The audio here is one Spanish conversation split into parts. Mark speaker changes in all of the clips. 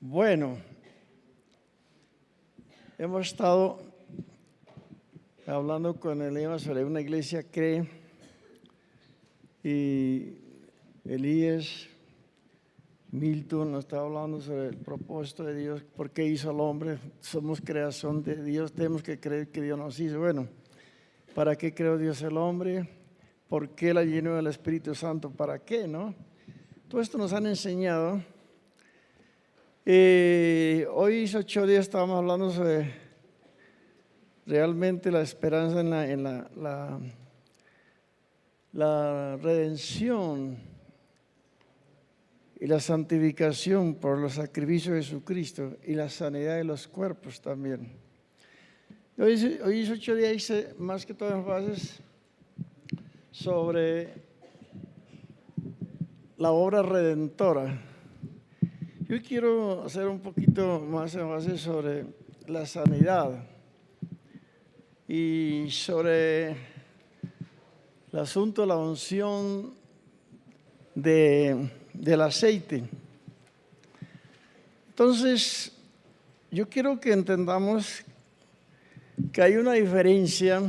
Speaker 1: Bueno, hemos estado hablando con Elías sobre una iglesia cree y Elías, Milton nos está hablando sobre el propósito de Dios, por qué hizo al hombre, somos creación de Dios, tenemos que creer que Dios nos hizo. Bueno, ¿para qué creó Dios el hombre? ¿Por qué la llenó del Espíritu Santo? ¿Para qué, no? Todo esto nos han enseñado. Hoy 8 días estábamos hablando sobre realmente la esperanza en la redención y la santificación por los sacrificios de Jesucristo y la sanidad de los cuerpos también. Hoy 8 días hice más que todo énfasis sobre la obra redentora. Yo quiero hacer un poquito más énfasis sobre la sanidad y sobre el asunto de la unción del aceite. Entonces, yo quiero que entendamos que hay una diferencia,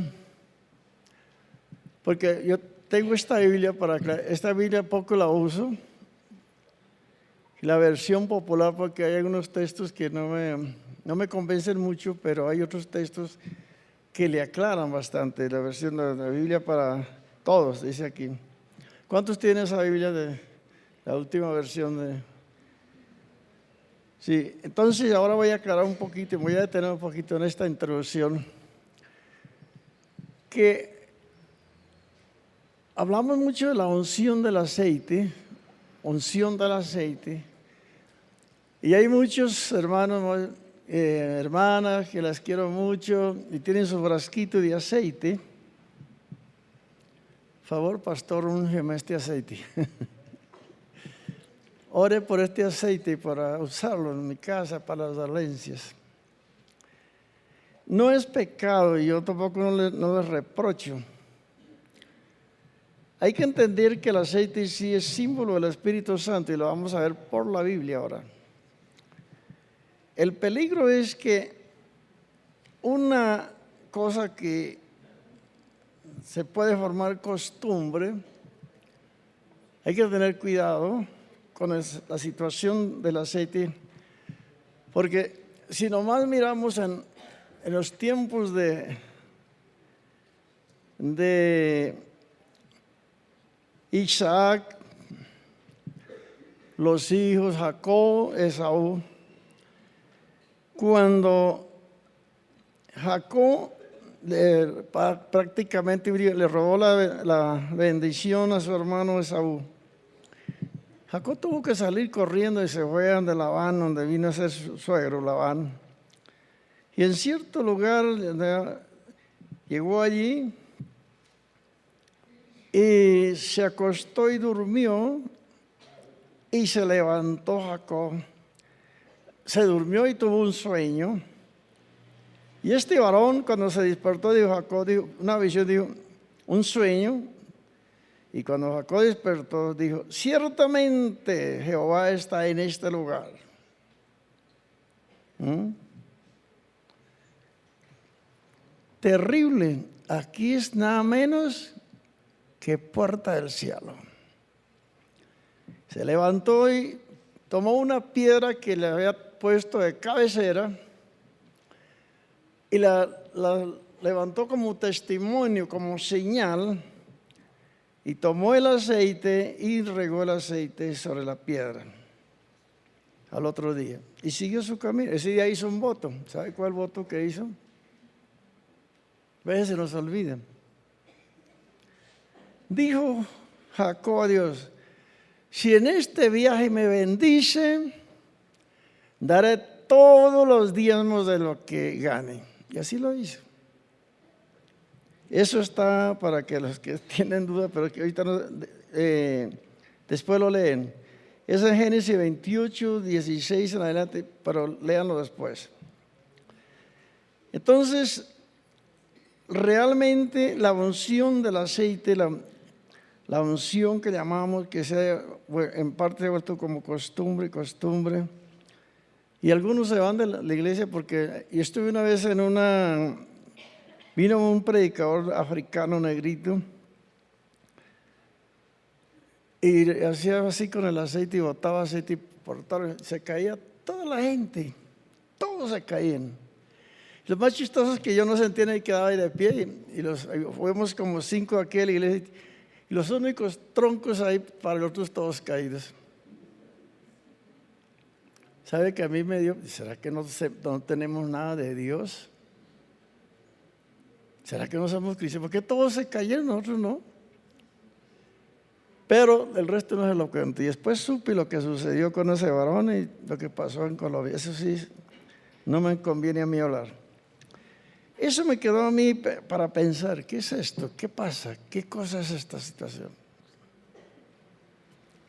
Speaker 1: porque yo tengo esta Biblia, esta Biblia poco la uso, la versión popular, porque hay algunos textos que no me convencen mucho, pero hay otros textos que le aclaran bastante. La versión de la Biblia para todos, dice aquí. ¿Cuántos tienen esa Biblia de la última versión? Sí, entonces ahora voy a aclarar un poquito, voy a detener un poquito en esta introducción, que hablamos mucho de la unción del aceite, y hay muchos hermanos, hermanas que las quiero mucho y tienen su frasquito de aceite. Por favor, pastor, úngeme este aceite. Ore por este aceite para usarlo en mi casa para las dolencias. No es pecado y yo tampoco no les reprocho. Hay que entender que el aceite sí es símbolo del Espíritu Santo y lo vamos a ver por la Biblia ahora. El peligro es que una cosa que se puede formar costumbre, hay que tener cuidado con la situación del aceite, porque si nomás miramos en los tiempos de Isaac, los hijos Jacob, Esaú, cuando Jacob prácticamente le robó la bendición a su hermano Esaú, Jacob tuvo que salir corriendo y se fue a Labán, donde vino a ser su suegro Labán. Y en cierto lugar llegó allí y se acostó y durmió, y se levantó Jacob. Se durmió y tuvo un sueño. Y este varón, cuando se despertó, dijo Jacob, una visión, dijo, un sueño. Y cuando Jacob despertó, dijo, ciertamente Jehová está en este lugar. Terrible. Aquí es nada menos que puerta del cielo. Se levantó y tomó una piedra que le había puesto de cabecera y la levantó como testimonio, como señal, y tomó el aceite y regó el aceite sobre la piedra al otro día y siguió su camino. Ese día hizo un voto. ¿Sabe cuál voto que hizo? A veces se nos olvida. Dijo Jacob a Dios, si en este viaje me bendice, daré todos los diezmos de lo que gane. Y así lo hizo. Eso está para que los que tienen duda, pero que ahorita después lo leen. Es en Génesis 28, 16 en adelante, pero léanlo después. Entonces, realmente la unción del aceite, la unción que llamamos, que se ha en parte vuelto como costumbre, Y algunos se van de la iglesia porque yo estuve una vez vino un predicador africano negrito y hacía así con el aceite y botaba aceite por todo, se caía toda la gente, todos se caían. Lo más chistoso es que yo no sentía ni quedaba ahí de pie y fuimos como 5 aquí a la iglesia y los únicos troncos ahí para los otros todos caídos. ¿Sabe que a mí me dio? ¿Será que no tenemos nada de Dios? ¿Será que no somos cristianos? Porque todos se cayeron, nosotros no. Pero el resto no se lo cuento. Y después supe lo que sucedió con ese varón y lo que pasó en Colombia. Eso sí, no me conviene a mí hablar. Eso me quedó a mí para pensar, ¿qué es esto? ¿Qué pasa? ¿Qué cosa es esta situación?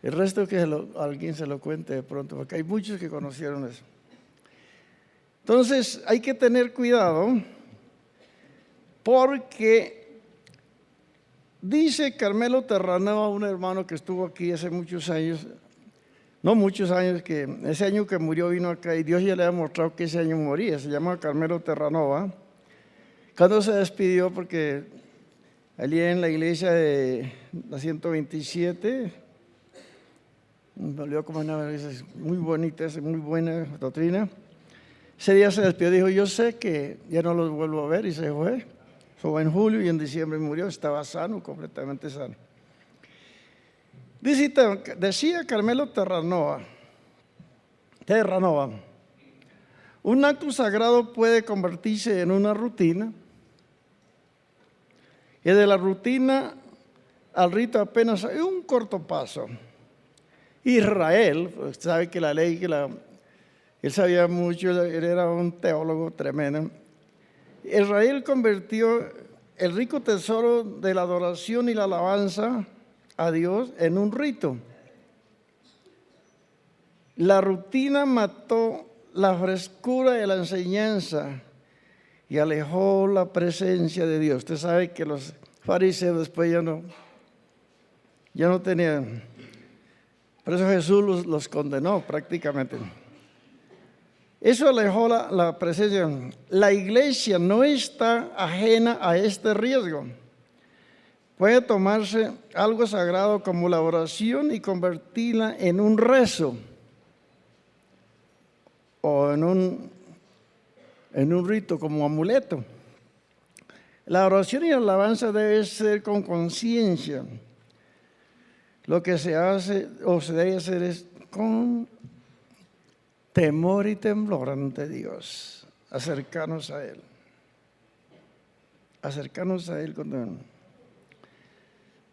Speaker 1: El resto que alguien se lo cuente de pronto, porque hay muchos que conocieron eso. Entonces hay que tener cuidado porque dice Carmelo Terranova, un hermano que estuvo aquí hace muchos años, no muchos años, que ese año que murió vino acá y Dios ya le había mostrado que ese año moría, se llama Carmelo Terranova. Cuando se despidió, porque allí en la iglesia de la 127, me olvidó como una iglesia muy bonita, muy buena doctrina. Ese día se despidió, dijo, yo sé que ya no los vuelvo a ver, y se fue. Fue en julio y en diciembre murió, estaba sano, completamente sano. Decía Carmelo Terranova, un acto sagrado puede convertirse en una rutina, y de la rutina al rito apenas hay un corto paso. Israel, pues sabe que la ley, él sabía mucho, él era un teólogo tremendo. Israel convirtió el rico tesoro de la adoración y la alabanza a Dios en un rito. La rutina mató la frescura de la enseñanza y alejó la presencia de Dios. Usted sabe que los fariseos después ya no tenían. Por eso Jesús los condenó prácticamente. Eso alejó la presencia. La iglesia no está ajena a este riesgo. Puede tomarse algo sagrado como la oración y convertirla en un rezo o en un rito como amuleto. La oración y la alabanza debe ser con conciencia. Lo que se hace o se debe hacer es con temor y temblor ante Dios, acercarnos a Él. Acercarnos a Él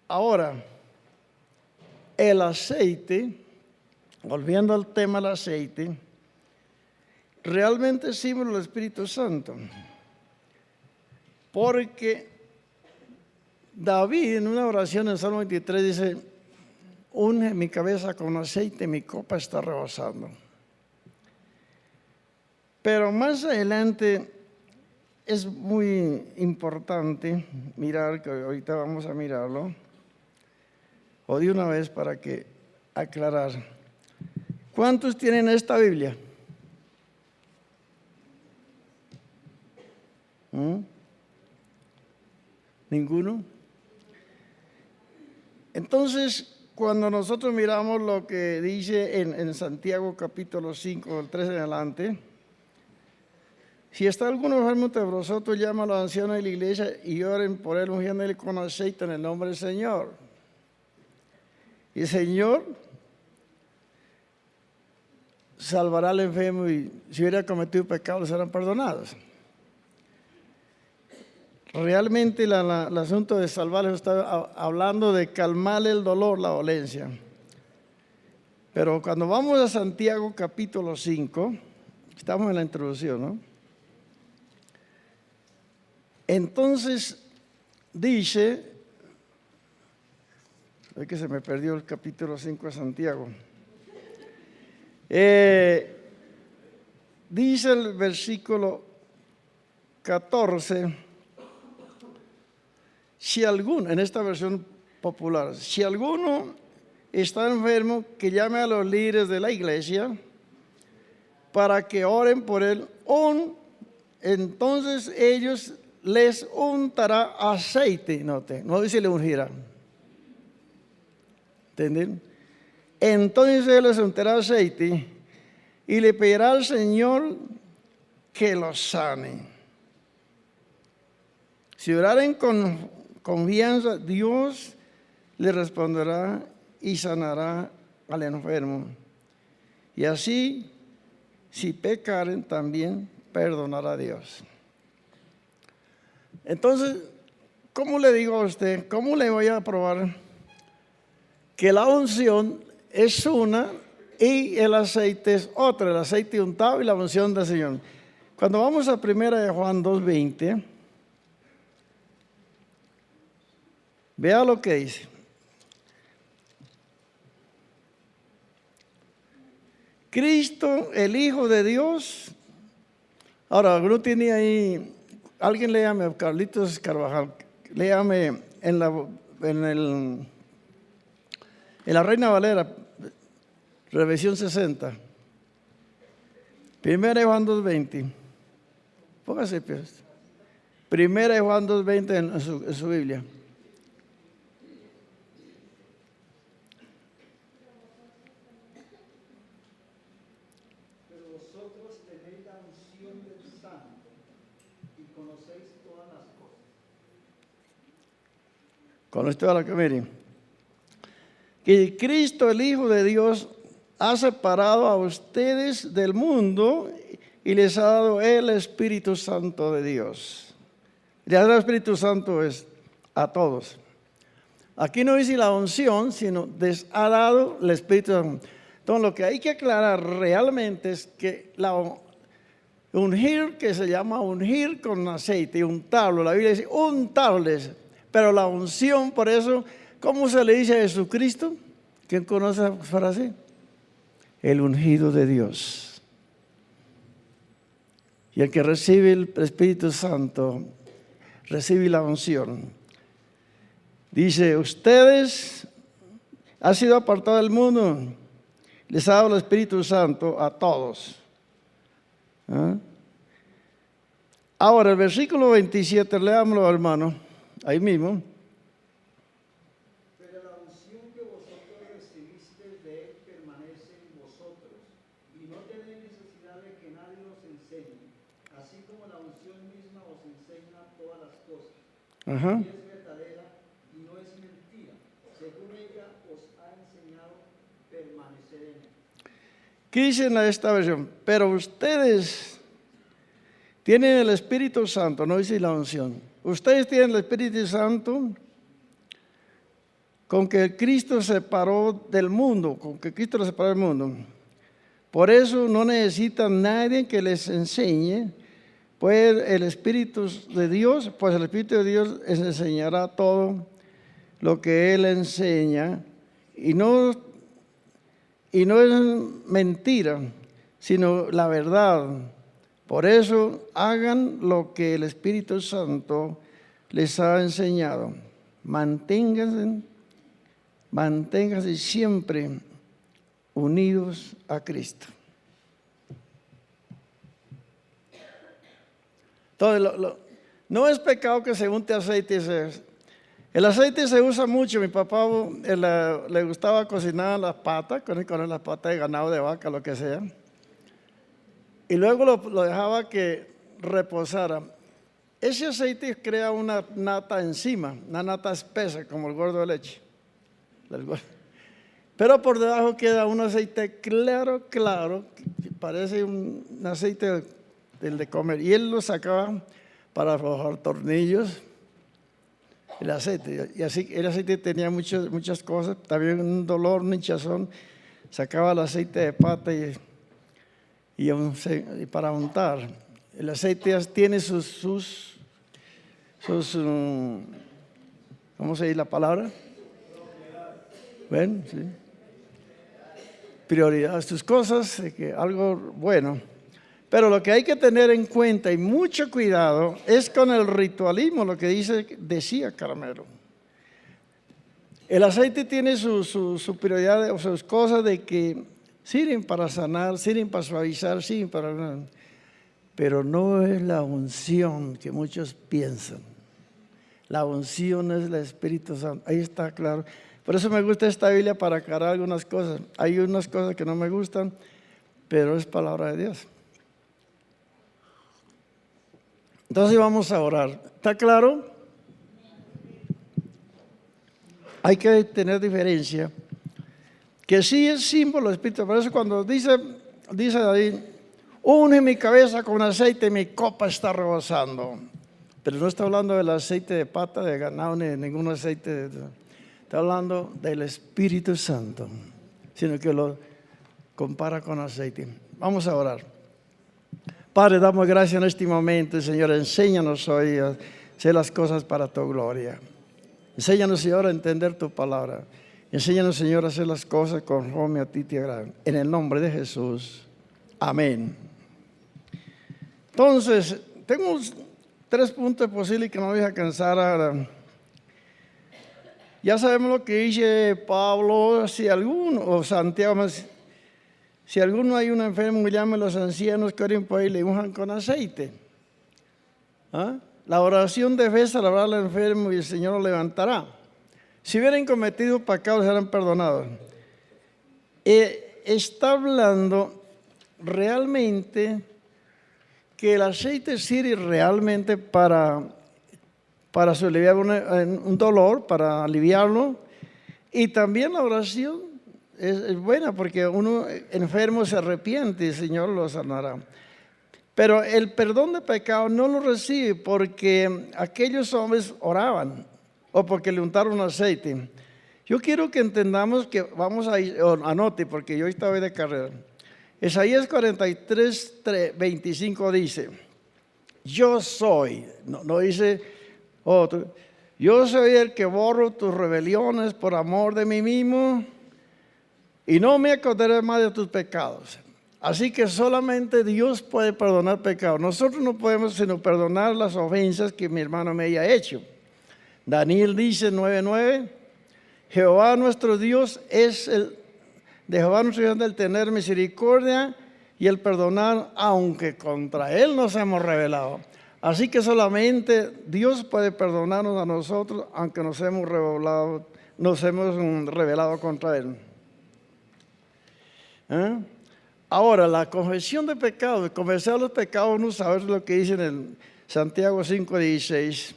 Speaker 1: Ahora, el aceite, volviendo al tema del aceite, realmente es símbolo del Espíritu Santo. Porque David en una oración en Salmo 23 dice, unge mi cabeza con aceite, mi copa está rebosando. Pero más adelante es muy importante mirar, que ahorita vamos a mirarlo, o de una vez para que aclarar. ¿Cuántos tienen esta Biblia? ¿Ninguno? Entonces, cuando nosotros miramos lo que dice en Santiago capítulo 5, del 3 en adelante, si está alguno enfermo entre vosotros, llama a los ancianos de la iglesia y oren por él, ungiéndole con aceite en el nombre del Señor. Y el Señor salvará al enfermo y si hubiera cometido pecados serán perdonados. Realmente el asunto de salvarles está hablando de calmarle el dolor, la dolencia. Pero cuando vamos a Santiago capítulo 5, estamos en la introducción, ¿no? Entonces dice, es que se me perdió el capítulo 5 de Santiago. Dice el versículo 14, si alguno, en esta versión popular, si alguno está enfermo, que llame a los líderes de la iglesia para que oren por él. Entonces ellos les untará aceite. No dice le ungirá. ¿Entienden? Entonces él les untará aceite y le pedirá al Señor que los sane. Si oraren con confianza, Dios le responderá y sanará al enfermo. Y así, si pecaren, también perdonará a Dios. Entonces, ¿cómo le digo a usted? ¿Cómo le voy a probar que la unción es una y el aceite es otra? El aceite untado y la unción del Señor. Cuando vamos a 1 Juan 2:20, vea lo que dice. Cristo, el Hijo de Dios. Ahora, alguno tiene ahí, alguien léame a Carlitos Carvajal, léame en la Reina Valera, revisión 60. 1 Juan 2:20. Póngase, pues. 1 Juan 2:20 en su Biblia. Con esto a la que miren, que Cristo, el Hijo de Dios, ha separado a ustedes del mundo y les ha dado el Espíritu Santo de Dios. El Espíritu Santo es a todos. Aquí no dice la unción, sino les ha dado el Espíritu Santo. Entonces, lo que hay que aclarar realmente es que ungir, que se llama ungir con aceite, untarlo. La Biblia dice untarles. Pero la unción, por eso, ¿cómo se le dice a Jesucristo? ¿Quién conoce esa frase? El ungido de Dios. Y el que recibe el Espíritu Santo, recibe la unción. Dice, ustedes han sido apartados del mundo, les ha dado el Espíritu Santo a todos. ¿Ah? Ahora, el versículo 27, leámoslo, hermano. Ahí mismo.
Speaker 2: Pero la unción que vosotros recibisteis de él permanece en vosotros, y no tenéis necesidad de que nadie os enseñe, así como la unción misma os enseña todas las cosas.
Speaker 1: Ajá.
Speaker 2: Y es verdadera y no es mentira. Según ella os ha enseñado, permanecer en él.
Speaker 1: ¿Qué dicen a esta versión? Pero ustedes tienen el Espíritu Santo, no dice la unción. Ustedes tienen el Espíritu Santo con que Cristo separó del mundo, con que Cristo lo separó del mundo. Por eso no necesitan nadie que les enseñe, pues el Espíritu de Dios les enseñará todo lo que Él enseña. Y no es mentira, sino la verdad. Por eso hagan lo que el Espíritu Santo les ha enseñado. Manténganse siempre unidos a Cristo. Entonces, no es pecado que se unte aceite. El aceite se usa mucho. Mi papá le gustaba cocinar las patas, con las patas de ganado, de vaca, lo que sea. Y luego lo dejaba que reposara. Ese aceite crea una nata encima, una nata espesa, como el gordo de leche. Pero por debajo queda un aceite claro, que parece un aceite del de comer. Y él lo sacaba para aflojar tornillos, el aceite. Y así el aceite tenía muchas cosas, también un dolor, un hinchazón. Sacaba el aceite de pata y para untar. El aceite tiene sus ¿cómo se dice la palabra? ¿Ven? Sí. Prioridades, sus cosas, algo bueno. Pero lo que hay que tener en cuenta y mucho cuidado es con el ritualismo, lo que decía Carmelo. El aceite tiene su prioridad o sus cosas de que Sirven para sanar, sirven para suavizar, sirven para... Pero no es la unción que muchos piensan. La unción es el Espíritu Santo. Ahí está claro. Por eso me gusta esta Biblia para aclarar algunas cosas. Hay unas cosas que no me gustan, pero es palabra de Dios. Entonces vamos a orar. ¿Está claro? Hay que tener diferencia. Que sí es símbolo del Espíritu. Por eso cuando dice David, unge mi cabeza con aceite y mi copa está rebosando. Pero no está hablando del aceite de pata de ganado ni de ningún aceite. Está hablando del Espíritu Santo, sino que lo compara con aceite. Vamos a orar. Padre, damos gracias en este momento, Señor. Enséñanos hoy a hacer las cosas para tu gloria. Enséñanos, Señor, a entender tu palabra. Enséñanos, Señor, a hacer las cosas conforme a ti te agradan. En el nombre de Jesús. Amén. Entonces, tengo 3 puntos posibles que no voy a cansar ahora. Ya sabemos lo que dice Pablo, si alguno, o Santiago, si alguno hay un enfermo, llame a los ancianos que oren por él y le unjan con aceite. ¿Ah? La oración de fe salvará al enfermo y el Señor lo levantará. Si hubieran cometido pecados, serán perdonados. Está hablando realmente que el aceite sirve realmente para aliviar un dolor, para aliviarlo. Y también la oración es buena porque uno enfermo se arrepiente y el Señor lo sanará. Pero el perdón de pecado no lo recibe porque aquellos hombres oraban o porque le untaron aceite. Yo quiero que entendamos que vamos a ir, anote porque yo estaba de carrera. Isaías 43, 25 dice, yo soy, no dice, yo soy el que borro tus rebeliones por amor de mí mismo y no me acordaré más de tus pecados. Así que solamente Dios puede perdonar pecados. Nosotros no podemos sino perdonar las ofensas que mi hermano me haya hecho. Daniel dice 9:9, Jehová nuestro Dios es de Jehová nuestro Dios el tener misericordia y el perdonar, aunque contra Él nos hemos rebelado. Así que solamente Dios puede perdonarnos a nosotros, aunque nos hemos rebelado contra Él. Ahora, la confesión de pecados, confesar los pecados, no sabes lo que dice en el Santiago 5:16.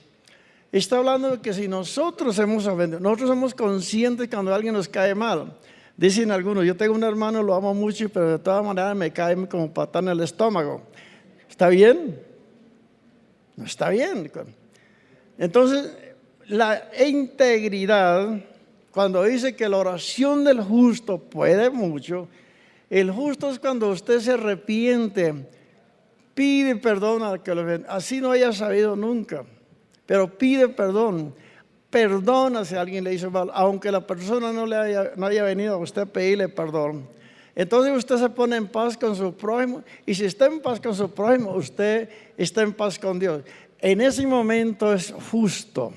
Speaker 1: Está hablando de que si nosotros hemos ofendido, nosotros somos conscientes cuando alguien nos cae mal. Dicen algunos, yo tengo un hermano, lo amo mucho, pero de todas maneras me cae como patada en el estómago. ¿Está bien? No está bien. Entonces, la integridad, cuando dice que la oración del justo puede mucho, el justo es cuando usted se arrepiente, pide perdón al que lo ofende. Así no haya sabido nunca, pero pide perdón. Perdona si alguien le hizo mal, aunque la persona no haya venido a usted a pedirle perdón. Entonces usted se pone en paz con su prójimo, y si está en paz con su prójimo, usted está en paz con Dios. En ese momento es justo.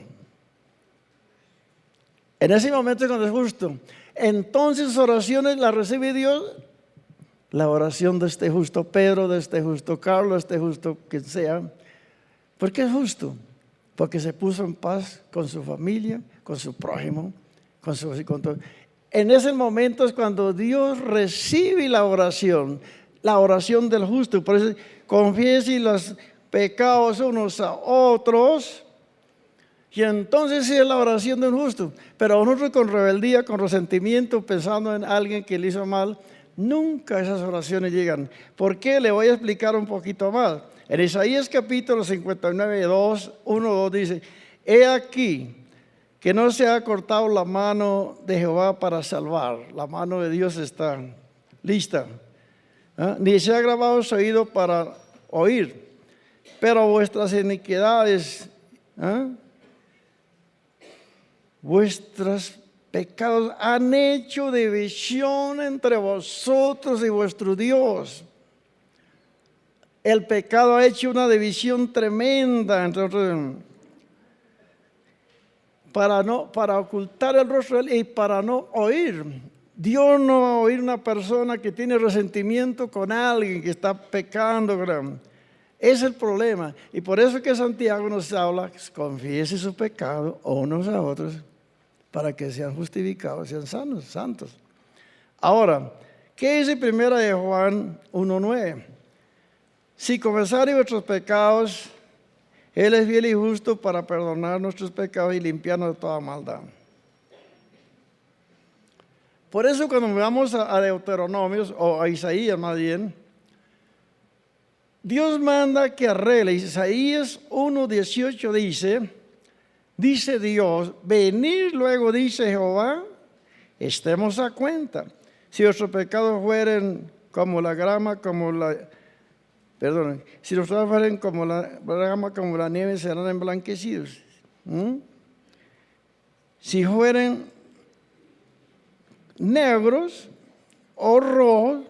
Speaker 1: En ese momento cuando es justo. Entonces sus oraciones las recibe Dios. La oración de este justo Pedro, de este justo Carlos, de este justo quien sea. ¿Por qué es justo? Porque se puso en paz con su familia, con su prójimo, con todo. En ese momento es cuando Dios recibe la oración del justo. Por eso confiesen los pecados unos a otros, y entonces sí es la oración del justo. Pero nosotros con rebeldía, con resentimiento, pensando en alguien que le hizo mal, nunca esas oraciones llegan. ¿Por qué? Le voy a explicar un poquito más. En Isaías capítulo 59, 1-2 dice, he aquí que no se ha cortado la mano de Jehová para salvar. La mano de Dios está lista. Ni se ha grabado su oído para oír. Pero vuestras iniquidades, vuestros pecados han hecho división entre vosotros y vuestro Dios. El pecado ha hecho una división tremenda entre nosotros, para ocultar el rostro y para no oír. Dios no va a oír una persona que tiene resentimiento con alguien que está pecando. Es el problema. Y por eso que Santiago nos habla, confiese su pecado unos a otros para que sean justificados, sean sanos, santos. Ahora, ¿qué dice primera de Juan 1:9? Si confesareis vuestros pecados, Él es fiel y justo para perdonar nuestros pecados y limpiarnos de toda maldad. Por eso cuando vamos a Deuteronomios, o a Isaías más bien, Dios manda que arregle. Isaías 1:18 dice Dios, venid luego, dice Jehová, estemos a cuenta. Si vuestros pecados fueren como la grama, si los pecados fueren como la grama, como la nieve, serán emblanquecidos. Si fueren negros o rojos,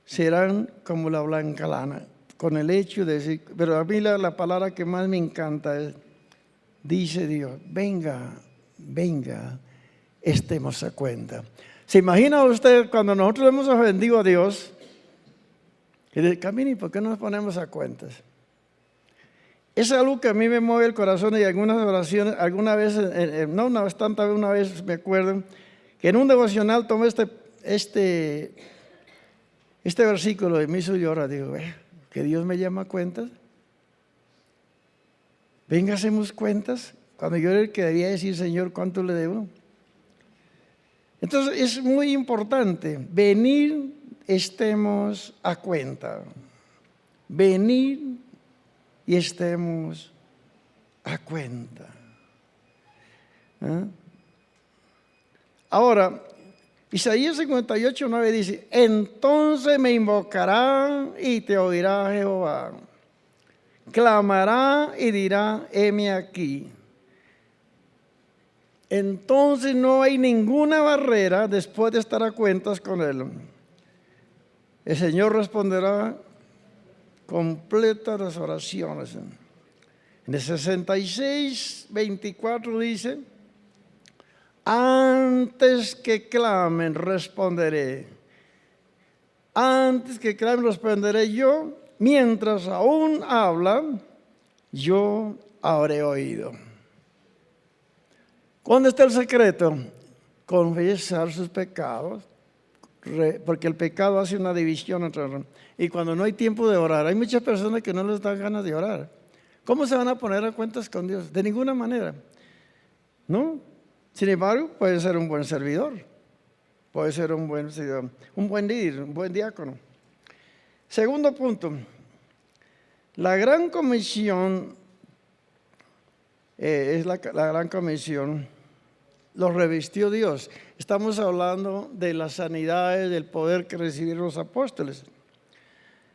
Speaker 1: serán como la blanca lana. Con el hecho de decir, pero a mí la palabra que más me encanta es, dice Dios, venga, estemos a cuenta. ¿Se imagina usted cuando nosotros hemos ofendido a Dios? Y dice, Camini, ¿por qué no nos ponemos a cuentas? Es algo que a mí me mueve el corazón y algunas oraciones, alguna vez, no una vez, tantas veces, una vez me acuerdo, que en un devocional tomé este versículo y me hizo llorar. Digo, que Dios me llama a cuentas. Venga, hacemos cuentas. Cuando yo era el que debía decir, Señor, ¿cuánto le debo? Entonces es muy importante, venir, estemos a cuenta. Venir y estemos a cuenta. Ahora, Isaías 58:9 dice, entonces me invocará y te oirá Jehová. Clamará y dirá, heme aquí. Entonces no hay ninguna barrera después de estar a cuentas con Él. El Señor responderá completas las oraciones. En el 66:24 dice, antes que clamen, responderé. Antes que clamen, responderé yo. Mientras aún hablan, yo habré oído. ¿Dónde está el secreto? Confesar sus pecados, porque el pecado hace una división entre. Y cuando no hay tiempo de orar, hay muchas personas que no les dan ganas de orar. ¿Cómo se van a poner a cuentas con Dios? De ninguna manera, ¿no? Sin embargo, puede ser un buen servidor, puede ser un buen líder, un buen diácono. Segundo punto, la gran comisión la gran comisión, lo revistió Dios. Estamos hablando de las sanidades, del poder que recibieron los apóstoles.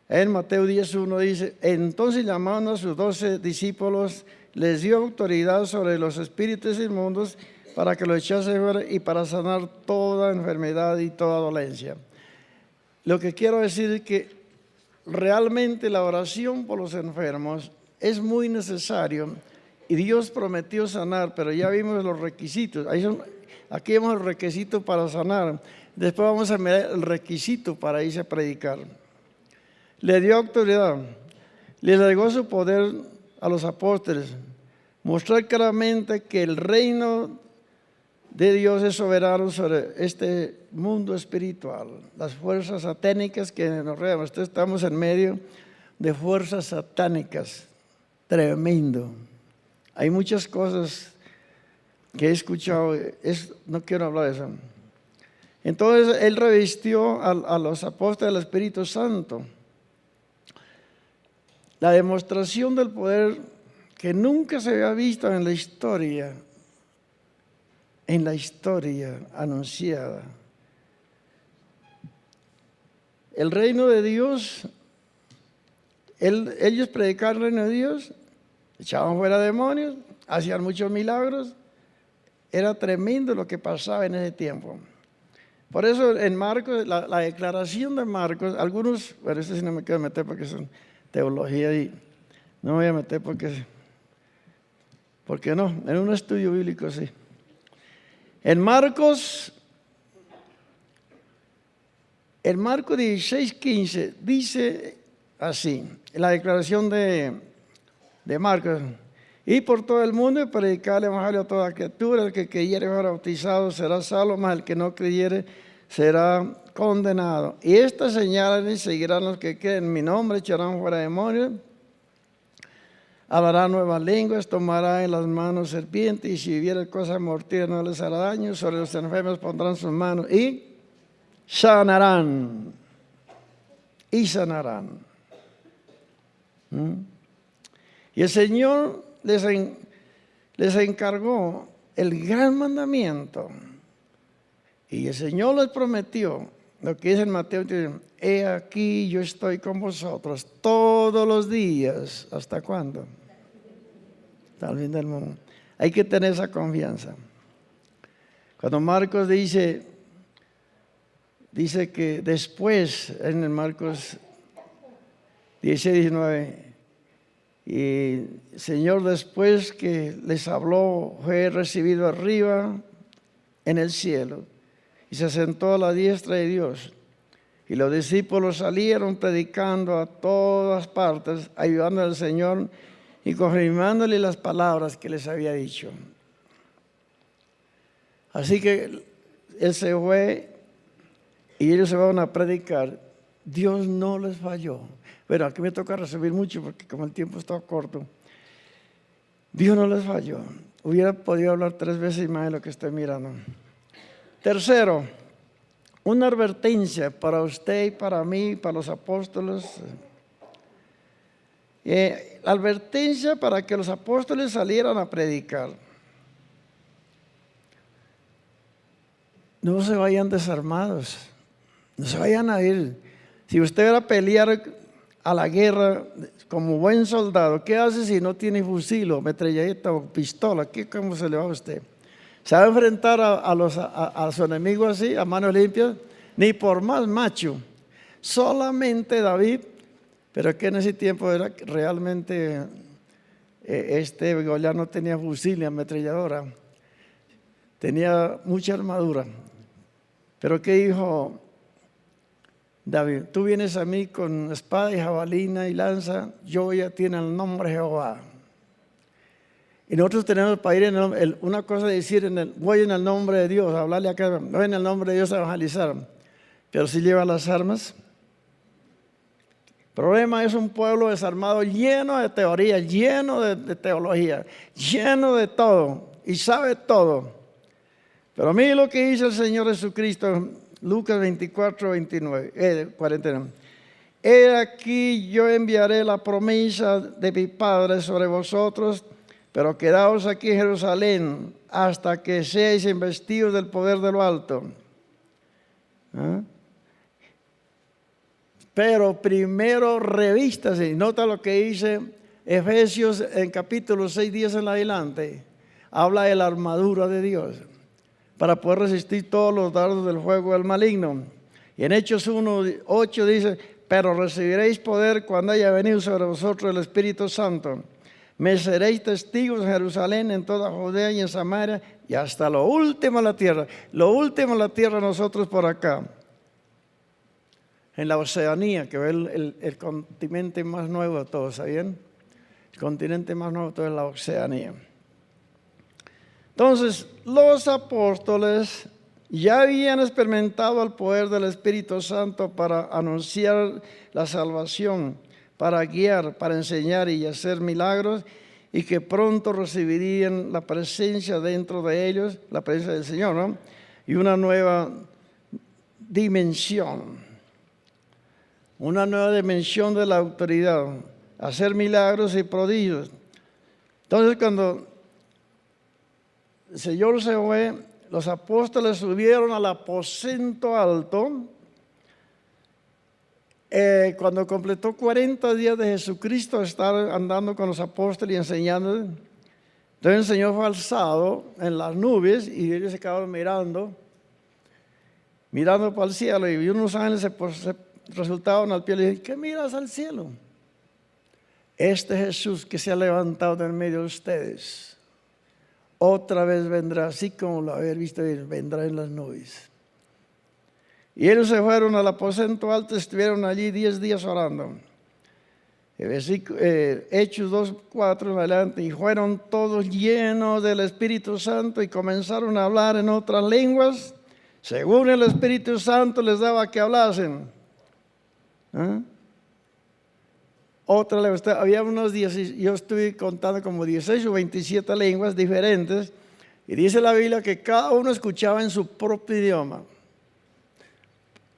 Speaker 1: En Mateo 10:1 dice, entonces llamando a sus 12 discípulos, les dio autoridad sobre los espíritus inmundos para que lo echase fuera y para sanar toda enfermedad y toda dolencia. Lo que quiero decir es que realmente la oración por los enfermos es muy necesario y Dios prometió sanar, pero ya vimos los requisitos. Aquí vemos el requisito para sanar. Después vamos a mirar el requisito para irse a predicar. Le dio autoridad, le legó su poder a los apóstoles, mostrar claramente que el reino de Dios es soberano sobre este mundo espiritual, las fuerzas satánicas que nos rodean. Nosotros estamos en medio de fuerzas satánicas, tremendo. Hay muchas cosas que he escuchado, no quiero hablar de eso. Entonces Él revistió a los apóstoles del Espíritu Santo. La demostración del poder que nunca se había visto en la historia anunciada. El reino de Dios, ellos predicaron el reino de Dios, echaban fuera demonios, hacían muchos milagros. Era tremendo lo que pasaba en ese tiempo. Por eso en Marcos, la declaración de Marcos, algunos, bueno, esto sí no me quiero meter porque son teología y no me voy a meter porque no, en un estudio bíblico sí. En Marcos En Marcos 16:15 dice así, en la declaración de Marcos: y por todo el mundo predicar el evangelio a toda criatura. El que creyere y fuere bautizado será salvo, mas el que no creyere será condenado. Y estas señales seguirán los que creen en mi nombre: echarán fuera demonios, hablará nuevas lenguas, tomará en las manos serpientes, y si viviere cosas mortíferas no les hará daño. Sobre los enfermos pondrán sus manos y sanarán. Y sanarán. Y el Señor les encargó el gran mandamiento. Y el Señor les prometió lo que dice en Mateo: he aquí yo estoy con vosotros todos los días. ¿Hasta cuándo? Hasta el fin del mundo. Hay que tener esa confianza. Cuando Marcos dice que después, en el Marcos 16:19, y el Señor, después que les habló, fue recibido arriba en el cielo y se sentó a la diestra de Dios. Y los discípulos salieron predicando a todas partes, ayudando al Señor y confirmándole las palabras que les había dicho. Así que Él se fue y ellos se van a predicar. Dios no les falló. Bueno, aquí me toca resumir mucho porque como el tiempo está corto. Dios no les falló. Hubiera podido hablar 3 veces más de lo que estoy mirando. Tercero, una advertencia para usted y para mí, para los apóstoles. La advertencia para que los apóstoles salieran a predicar. No se vayan desarmados, no se vayan a ir. Si usted va a pelear a la guerra como buen soldado, ¿qué hace si no tiene fusil o metralleta o pistola? ¿Cómo se le va a usted? ¿Se va a enfrentar a su enemigo así, a manos limpias? Ni por más macho. Solamente David, pero que en ese tiempo era realmente Goliat no tenía fusil ni ametralladora, tenía mucha armadura. Pero ¿qué dijo David? Tú vienes a mí con espada y jabalina y lanza, yo voy a ti en el nombre de Jehová. Y nosotros tenemos para ir una cosa es decir, voy en el nombre de Dios, hablarle acá, voy en el nombre de Dios a evangelizar. Pero si lleva las armas. El problema es un pueblo desarmado, lleno de teoría, lleno de teología, lleno de todo y sabe todo. Pero a mí lo que dice el Señor Jesucristo, Lucas 24:49. He aquí yo enviaré la promesa de mi Padre sobre vosotros, pero quedaos aquí en Jerusalén hasta que seáis investidos del poder de lo alto. Pero primero revístase. Nota lo que dice Efesios en capítulo 6:10 en adelante. Habla de la armadura de Dios para poder resistir todos los dardos del fuego del maligno. Y en Hechos 1:8 dice: pero recibiréis poder cuando haya venido sobre vosotros el Espíritu Santo. Me seréis testigos en Jerusalén, en toda Judea y en Samaria y hasta lo último de la tierra. Lo último de la tierra nosotros por acá. En la Oceanía, que es el continente más nuevo de todos, ¿sabían? El continente más nuevo de todos es la Oceanía. Entonces, los apóstoles ya habían experimentado el poder del Espíritu Santo para anunciar la salvación, para guiar, para enseñar y hacer milagros, y que pronto recibirían la presencia dentro de ellos, la presencia del Señor, ¿no? Y una nueva dimensión de la autoridad, hacer milagros y prodigios. Entonces, cuando el Señor se fue, los apóstoles subieron al aposento alto. Cuando completó 40 días de Jesucristo estar andando con los apóstoles y enseñando, entonces el Señor fue alzado en las nubes y ellos se quedaron mirando para el cielo, y unos ángeles se resultaban al pie y le dijeron: ¿qué miras al cielo? Este Jesús que se ha levantado en medio de ustedes otra vez vendrá, así como lo habéis visto, vendrá en las nubes. Y ellos se fueron al aposento alto, estuvieron allí 10 días orando. Hechos 2:4 en adelante, y fueron todos llenos del Espíritu Santo y comenzaron a hablar en otras lenguas, según el Espíritu Santo les daba que hablasen. Otra lengua, había unos 10, yo estuve contando como 16 o 27 lenguas diferentes, y dice la Biblia que cada uno escuchaba en su propio idioma.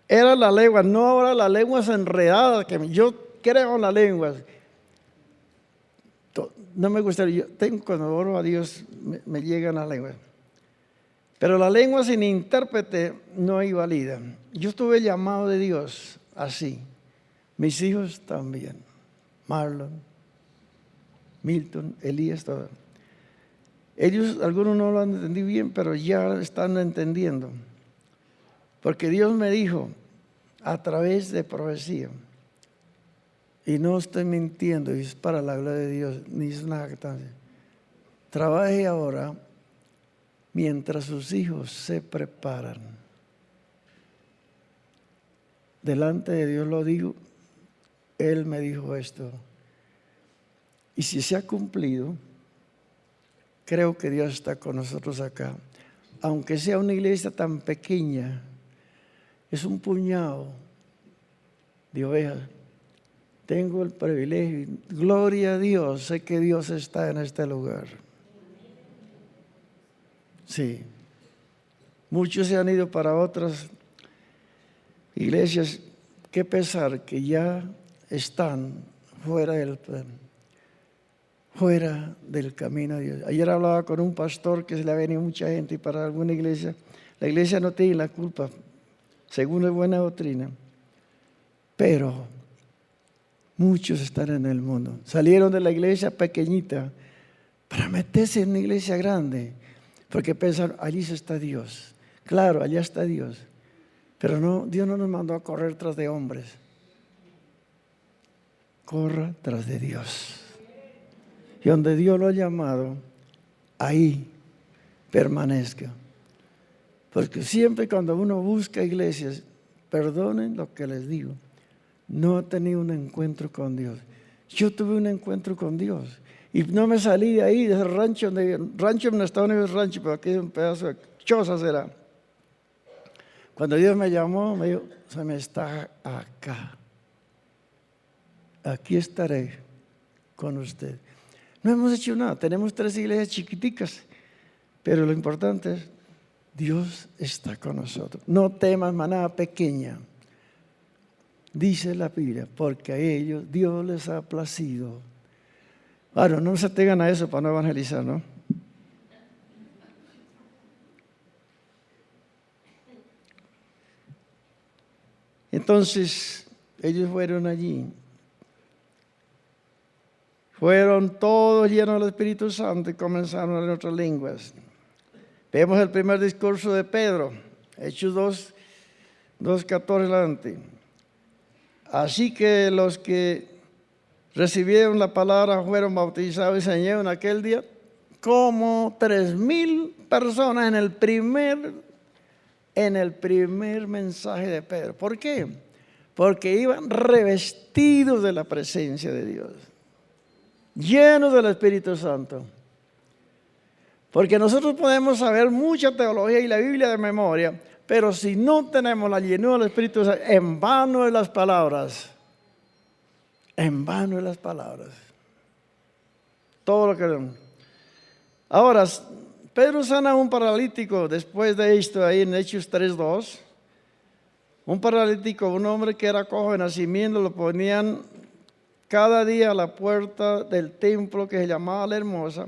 Speaker 1: Era la lengua, no ahora las lenguas enredadas, que yo creo en las lenguas. No me gustaría, cuando oro a Dios me llegan las lenguas. Pero la lengua sin intérprete no hay valida. Yo estuve llamado de Dios así. Mis hijos también. Marlon, Milton, Elías, todo. Ellos, algunos no lo han entendido bien, pero ya están entendiendo. Porque Dios me dijo a través de profecía, y no estoy mintiendo, y es para la gloria de Dios, ni es nada que tal. Trabaje ahora mientras sus hijos se preparan. Delante de Dios lo digo, Él me dijo esto. Y si se ha cumplido, creo que Dios está con nosotros acá. Aunque sea una iglesia tan pequeña, es un puñado de ovejas. Tengo el privilegio, gloria a Dios, sé que Dios está en este lugar. Sí, muchos se han ido para otras iglesias. Qué pesar que ya están fuera del camino de Dios. Ayer hablaba con un pastor que se le ha venido mucha gente, y para alguna iglesia, la iglesia no tiene la culpa, según la buena doctrina, pero muchos están en el mundo. Salieron de la iglesia pequeñita para meterse en una iglesia grande, porque pensaron, allí está Dios. Claro, allá está Dios. Pero no, Dios no nos mandó a correr tras de hombres. Corra tras de Dios. Y donde Dios lo ha llamado, ahí permanezca. Porque siempre cuando uno busca iglesias, perdonen lo que les digo, no he tenido un encuentro con Dios. Yo tuve un encuentro con Dios y no me salí de ahí, de ese rancho en Estados Unidos es rancho, pero aquí es un pedazo de choza será. Cuando Dios me llamó, me dijo, se me está acá. Aquí estaré con usted. No hemos hecho nada, tenemos 3 iglesias chiquiticas, pero lo importante es, Dios está con nosotros. No temas, manada pequeña. Dice la Biblia, porque a ellos Dios les ha placido. Ahora, no se atengan a eso para no evangelizar, ¿no? Entonces, ellos fueron allí. Fueron todos llenos del Espíritu Santo y comenzaron a hablar en otras lenguas. Vemos el primer discurso de Pedro, Hechos 2:14 adelante. Así que los que recibieron la palabra fueron bautizados y se añadieron aquel día como 3,000 personas en el primer mensaje de Pedro. ¿Por qué? Porque iban revestidos de la presencia de Dios, llenos del Espíritu Santo. Porque nosotros podemos saber mucha teología y la Biblia de memoria, pero si no tenemos la llenura del Espíritu Santo, en vano es las palabras. En vano es las palabras. Todo lo que... Ahora, Pedro sana a un paralítico después de esto, ahí en Hechos 3:2. Un paralítico, un hombre que era cojo de nacimiento, lo ponían cada día a la puerta del templo que se llamaba La Hermosa,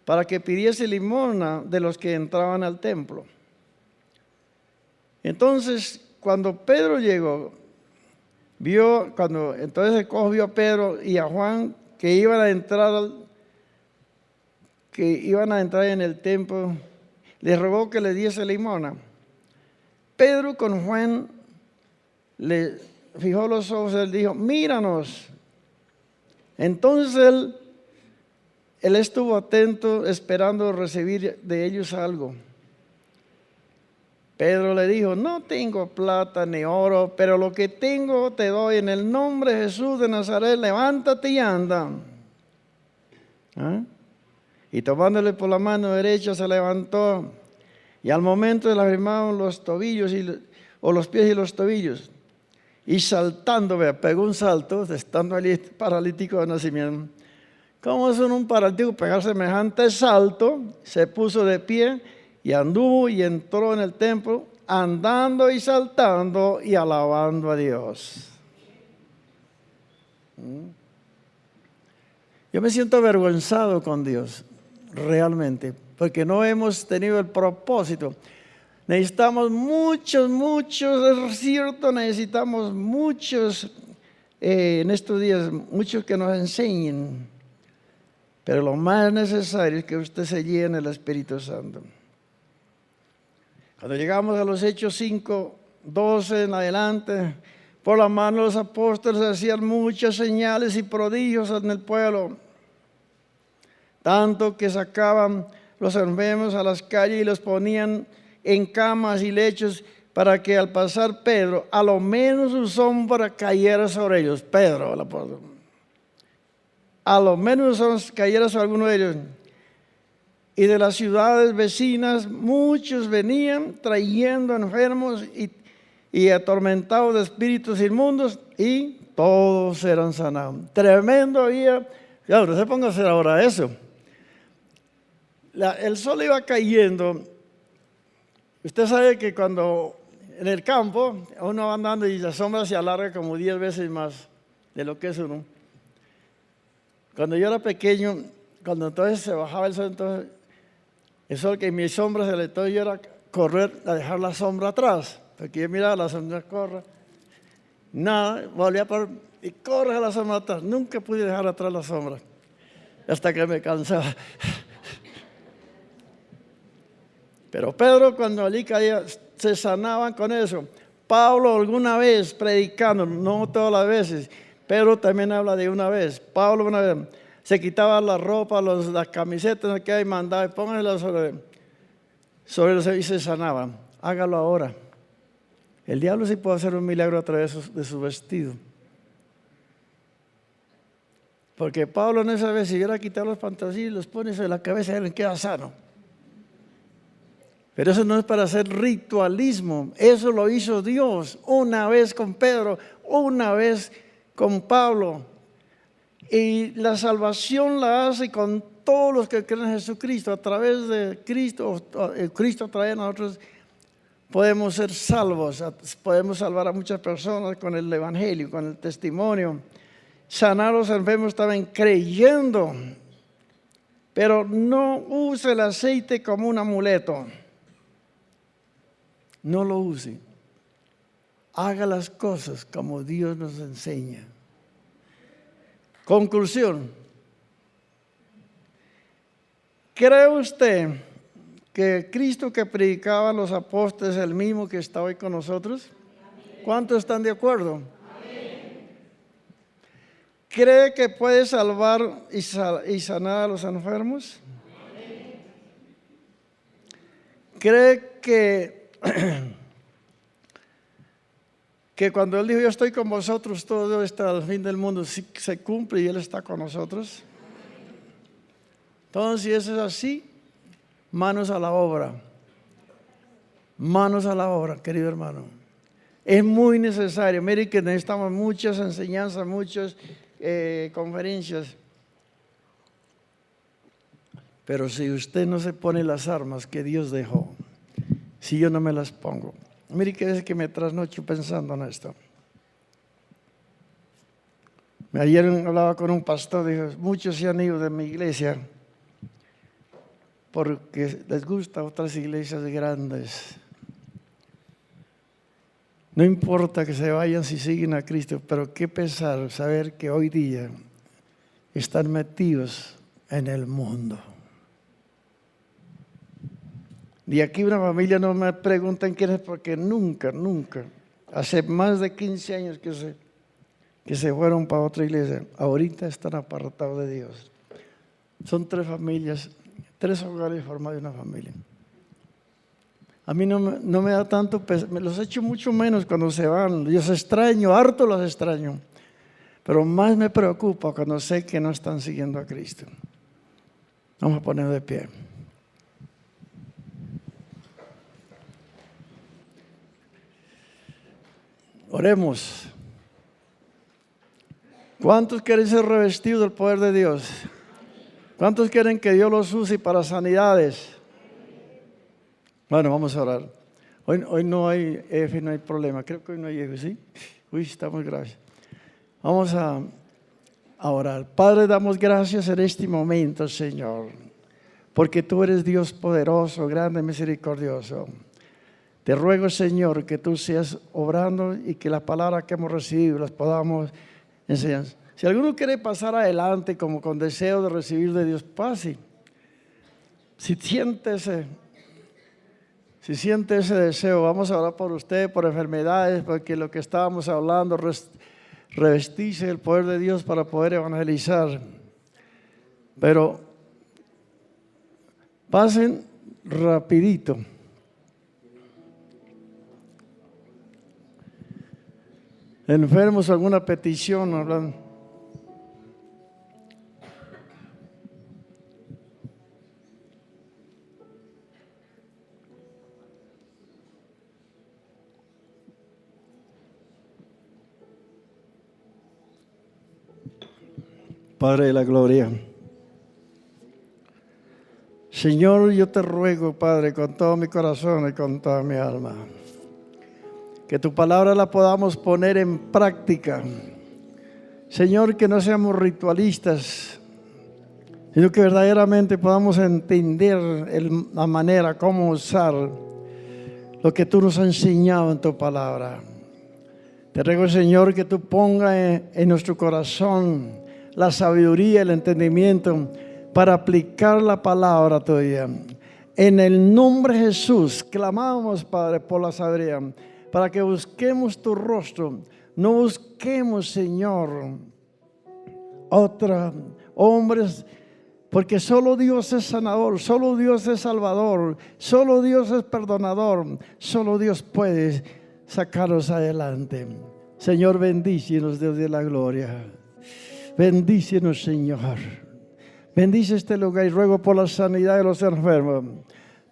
Speaker 1: para que pidiese limosna de los que entraban al templo. Entonces, cuando Pedro llegó, entonces el cojo vio a Pedro y a Juan que iban a entrar en el templo, le rogó que le diese limosna. Pedro con Juan le fijó los ojos, él dijo, míranos. Entonces él estuvo atento, esperando recibir de ellos algo. Pedro le dijo, no tengo plata ni oro, pero lo que tengo te doy en el nombre de Jesús de Nazaret, levántate y anda. ¿Ah? Y tomándole por la mano derecha se levantó, y al momento le afirmaron los tobillos o los pies y los tobillos, y saltando, pegó un salto, estando allí paralítico de nacimiento. ¿Cómo es un paralítico pegar semejante salto? Se puso de pie y anduvo y entró en el templo, andando y saltando y alabando a Dios. Yo me siento avergonzado con Dios, realmente, porque no hemos tenido el propósito. Necesitamos muchos, es cierto, necesitamos muchos, en estos días, muchos que nos enseñen. Pero lo más necesario es que usted se llene del Espíritu Santo. Cuando llegamos a los Hechos 5, 12 en adelante, por la mano de los apóstoles hacían muchas señales y prodigios en el pueblo, tanto que sacaban los enfermos a las calles y los ponían en camas y lechos para que al pasar Pedro, a lo menos su sombra cayera sobre ellos. Pedro, el apóstol. A lo menos cayera sobre alguno de ellos. Y de las ciudades vecinas muchos venían trayendo enfermos y atormentados de espíritus inmundos, y todos eran sanados. Tremendo había. Ya, no se ponga a hacer ahora eso. El sol iba cayendo. Usted sabe que cuando en el campo uno va andando y la sombra se alarga como 10 veces más de lo que es uno. Cuando yo era pequeño, cuando entonces se bajaba el sol, entonces el sol que mi sombra se le todo, yo era correr a dejar la sombra atrás, porque yo miraba la sombra, corre, nada, volvía por y corre a la sombra atrás. Nunca pude dejar atrás la sombra, hasta que me cansaba. Pero Pedro, cuando allí caía, se sanaban con eso. Pablo alguna vez predicando, no todas las veces, Pedro también habla de una vez. Pablo una vez se quitaba la ropa, las camisetas que hay, mandaba y pónganlas sobre los y se sanaba. Hágalo ahora. El diablo sí puede hacer un milagro a través de su vestido. Porque Pablo en esa vez, si hubiera quitado los pantalones y los pone sobre la cabeza, él queda sano. Pero eso no es para hacer ritualismo. Eso lo hizo Dios una vez con Pedro, una vez con Pablo. Y la salvación la hace con todos los que creen en Jesucristo. A través de Cristo, Cristo a través de nosotros podemos ser salvos. Podemos salvar a muchas personas con el evangelio, con el testimonio. Sanar a los enfermos también creyendo. Pero no use el aceite como un amuleto. No lo use. Haga las cosas como Dios nos enseña. Conclusión. ¿Cree usted que Cristo que predicaban los apóstoles es el mismo que está hoy con nosotros? ¿Cuántos están de acuerdo? ¿Cree que puede salvar y sanar a los enfermos? ¿Cree que cuando Él dijo, yo estoy con vosotros todo hasta el fin del mundo, se cumple y Él está con nosotros? Entonces, si eso es así, manos a la obra. Manos a la obra, querido hermano. Es muy necesario. Mire que necesitamos muchas enseñanzas, muchas conferencias. Pero si usted no se pone las armas que Dios dejó, si yo no me las pongo. Mire que es que me trasnocho pensando en esto. Ayer hablaba con un pastor, dijo, muchos se han ido de mi iglesia porque les gustan otras iglesias grandes. No importa que se vayan si siguen a Cristo, pero qué pesar saber que hoy día están metidos en el mundo. De aquí una familia no me preguntan quién es, porque nunca, hace más de 15 años que se fueron para otra iglesia. Ahorita están apartados de Dios. Son 3 familias, 3 hogares formados de una familia. A mí no me da tanto peso, me los echo mucho menos cuando se van. Yo los extraño, harto los extraño. Pero más me preocupa cuando sé que no están siguiendo a Cristo. Vamos a poner de pie. Oremos. ¿Cuántos quieren ser revestidos del poder de Dios? ¿Cuántos quieren que Dios los use para sanidades? Bueno, vamos a orar. Hoy no hay F, no hay problema. Creo que hoy no hay F, ¿sí? Uy, estamos graves. Vamos a orar. Padre, damos gracias en este momento, Señor, porque tú eres Dios poderoso, grande, misericordioso. Te ruego, Señor, que tú seas obrando y que las palabras que hemos recibido las podamos enseñar. Si alguno quiere pasar adelante como con deseo de recibir de Dios, pase. Si siente ese deseo, vamos a orar por usted, por enfermedades, porque lo que estábamos hablando, revestirse el poder de Dios para poder evangelizar. Pero pasen rapidito. Enfermos, alguna petición, hablando. Padre de la gloria, Señor, yo te ruego, Padre, con todo mi corazón y con toda mi alma, que tu palabra la podamos poner en práctica. Señor, que no seamos ritualistas, sino que verdaderamente podamos entender la manera cómo usar lo que tú nos has enseñado en tu palabra. Te ruego, Señor, que tú pongas en nuestro corazón la sabiduría, el entendimiento para aplicar la palabra tuya. En el nombre de Jesús clamamos, Padre, por la sabiduría, para que busquemos tu rostro. No busquemos, Señor, hombres, porque solo Dios es sanador, solo Dios es salvador, solo Dios es perdonador, solo Dios puede sacarnos adelante. Señor, bendícenos, Dios de la gloria. Bendícenos, Señor. Bendice este lugar y ruego por la sanidad de los enfermos.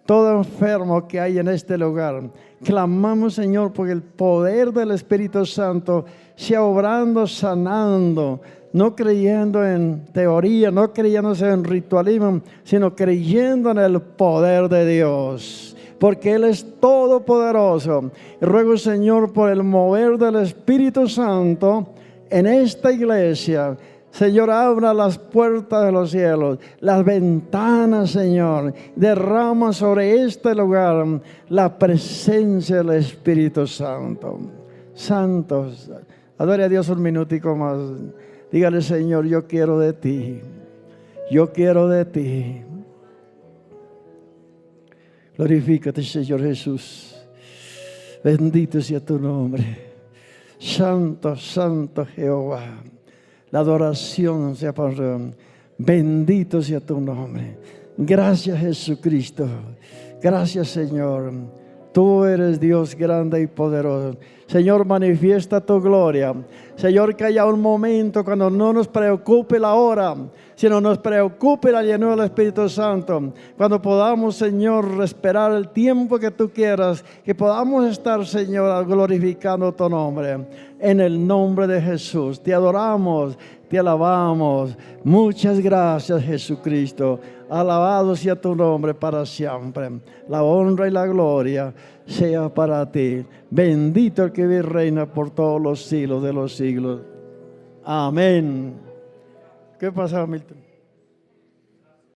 Speaker 1: Todo enfermo que hay en este lugar, clamamos, Señor, porque el poder del Espíritu Santo sea obrando, sanando, no creyendo en teoría, no creyendo en ritualismo, sino creyendo en el poder de Dios, porque Él es todopoderoso. Y ruego, Señor, por el mover del Espíritu Santo en esta iglesia. Señor, abra las puertas de los cielos, las ventanas, Señor. Derrama sobre este lugar la presencia del Espíritu Santo. Santos, adore a Dios un minutico más. Dígale, Señor, yo quiero de ti. Yo quiero de ti. Glorifícate, Señor Jesús. Bendito sea tu nombre. Santo, santo Jehová. La adoración sea para Dios. Bendito sea tu nombre. Gracias, Jesucristo. Gracias, Señor. Tú eres Dios grande y poderoso. Señor, manifiesta tu gloria. Señor, que haya un momento cuando no nos preocupe la hora, sino nos preocupe la llenura del Espíritu Santo. Cuando podamos, Señor, esperar el tiempo que tú quieras, que podamos estar, Señor, glorificando tu nombre. En el nombre de Jesús, te adoramos, te alabamos. Muchas gracias, Jesucristo. Alabado sea tu nombre para siempre. La honra y la gloria sea para ti. Bendito el que vive y reina por todos los siglos de los siglos. Amén. ¿Qué pasa, Milton?